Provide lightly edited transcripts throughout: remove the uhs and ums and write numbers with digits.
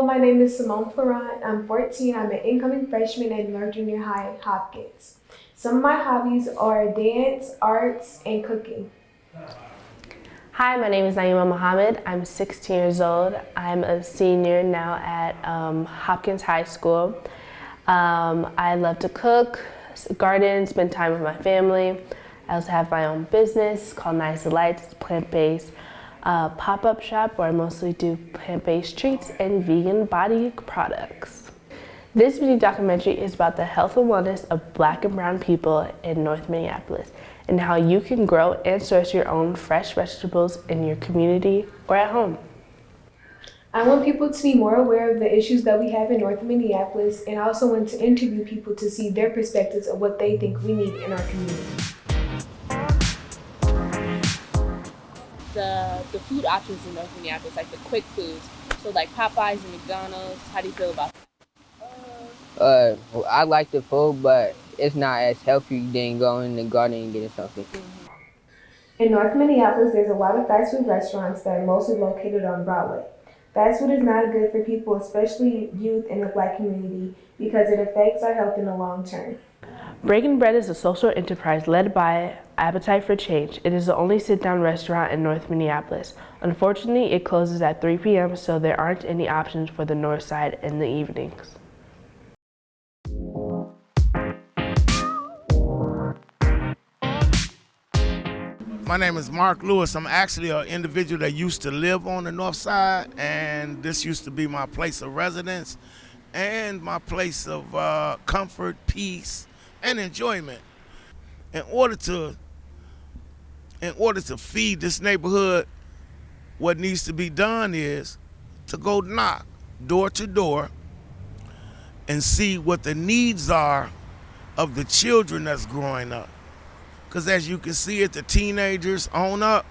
my name is Simone Florent. I'm 14. I'm an incoming freshman at North Junior High Hopkins. Some of my hobbies are dance, arts, and cooking. Hi, my name is Naima Mohammed. I'm 16 years old. I'm a senior now at Hopkins High School. I love to cook, garden, spend time with my family. I also have my own business called Nice Delights. It's plant-based pop-up shop where I mostly do plant-based treats and vegan body products. This mini documentary is about the health and wellness of Black and brown people in North Minneapolis and how you can grow and source your own fresh vegetables in your community or at home. I want people to be more aware of the issues that we have in North Minneapolis, and I also want to interview people to see their perspectives of what they think we need in our community. The food options in North Minneapolis, like the quick foods, so like Popeyes and McDonald's, how do you feel about that? Well, I like the food, but it's not as healthy than going in the garden and getting something. In North Minneapolis, there's a lot of fast food restaurants that are mostly located on Broadway. Fast food is not good for people, especially youth in the Black community, because it affects our health in the long term. Breaking Bread is a social enterprise led by Appetite for Change. It is the only sit-down restaurant in North Minneapolis. Unfortunately, it closes at 3 p.m., so there aren't any options for the north side in the evenings. My name is Mark Lewis. I'm actually an individual that used to live on the north side, and this used to be my place of residence and my place of comfort, peace, and enjoyment. In order to feed this neighborhood, what needs to be done is to go knock door to door and see what the needs are of the children that's growing up. Because as you can see it, the teenagers on up,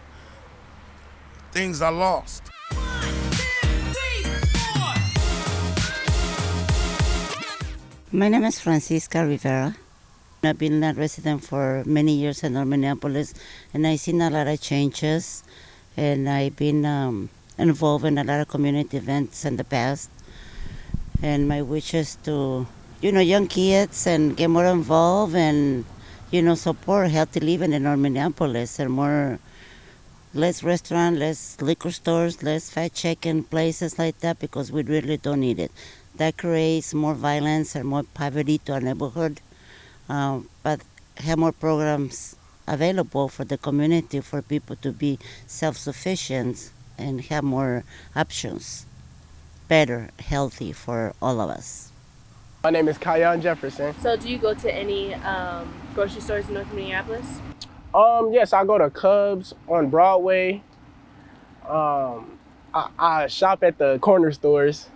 things are lost. My name is Francisca Rivera. I've been a resident for many years in North Minneapolis, and I've seen a lot of changes, and I've been involved in a lot of community events in the past. And my wish is to, young kids and get more involved and, support healthy living in North Minneapolis and less restaurant, less liquor stores, less fat chicken places like that, because we really don't need it. That creates more violence and more poverty to our neighborhood. But have more programs available for the community for people to be self-sufficient and have more options, better, healthy for all of us. My name is Kyan Jefferson. So do you go to any grocery stores in North Minneapolis? Yes, I go to Cubs on Broadway. I shop at the corner stores.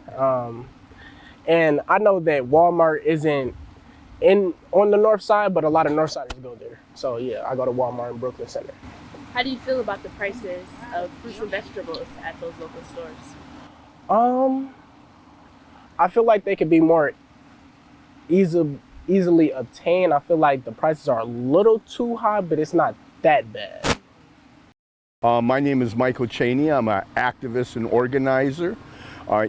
And I know that Walmart isn't on the north side, but a lot of north siders go there. So yeah, I go to Walmart in Brooklyn Center. How do you feel about the prices of fruits and vegetables at those local stores? I feel like they could be more easily obtained. I feel like the prices are a little too high, but it's not that bad. My name is Michael Cheney. I'm an activist and organizer.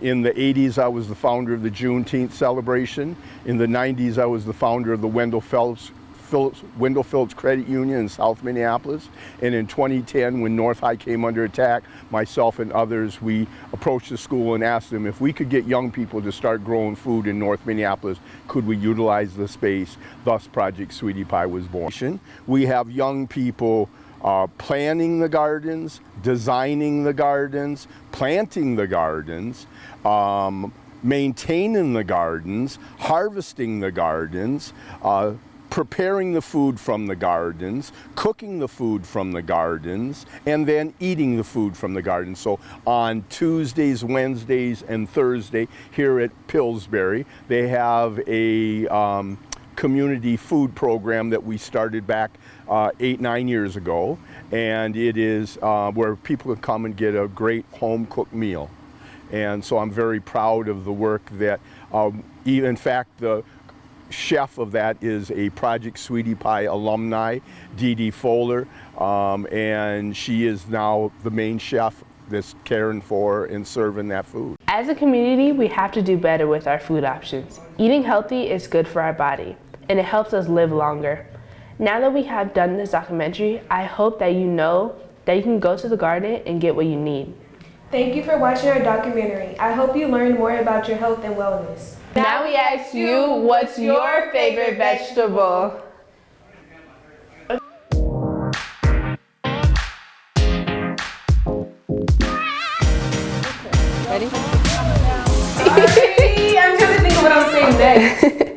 In the 80s, I was the founder of the Juneteenth celebration. In the 90s, I was the founder of the Wendell Phillips Credit Union in South Minneapolis. And in 2010, when North High came under attack, myself and others, we approached the school and asked them if we could get young people to start growing food in North Minneapolis, could we utilize the space? Thus, Project Sweetie Pie was born. We have young people planning the gardens, designing the gardens, planting the gardens, maintaining the gardens, harvesting the gardens, preparing the food from the gardens, cooking the food from the gardens, and then eating the food from the gardens. So on Tuesdays, Wednesdays, and Thursday here at Pillsbury, they have a community food program that we started back 8-9 years ago, and it is where people can come and get a great home-cooked meal. And so I'm very proud of the work that, in fact, the chef of that is a Project Sweetie Pie alumni, Dee Dee Fowler, and she is now the main chef that's caring for and serving that food. As As a community, we have to do better with our food options. Eating healthy is good for our body, and it helps us live longer. Now that we have done this documentary, I hope that you know that you can go to the garden and get what you need. Thank you for watching our documentary. I hope you learned more about your health and wellness. Now we ask you, what's your favorite vegetable? Sorry, I'm trying to think of what I'm saying next.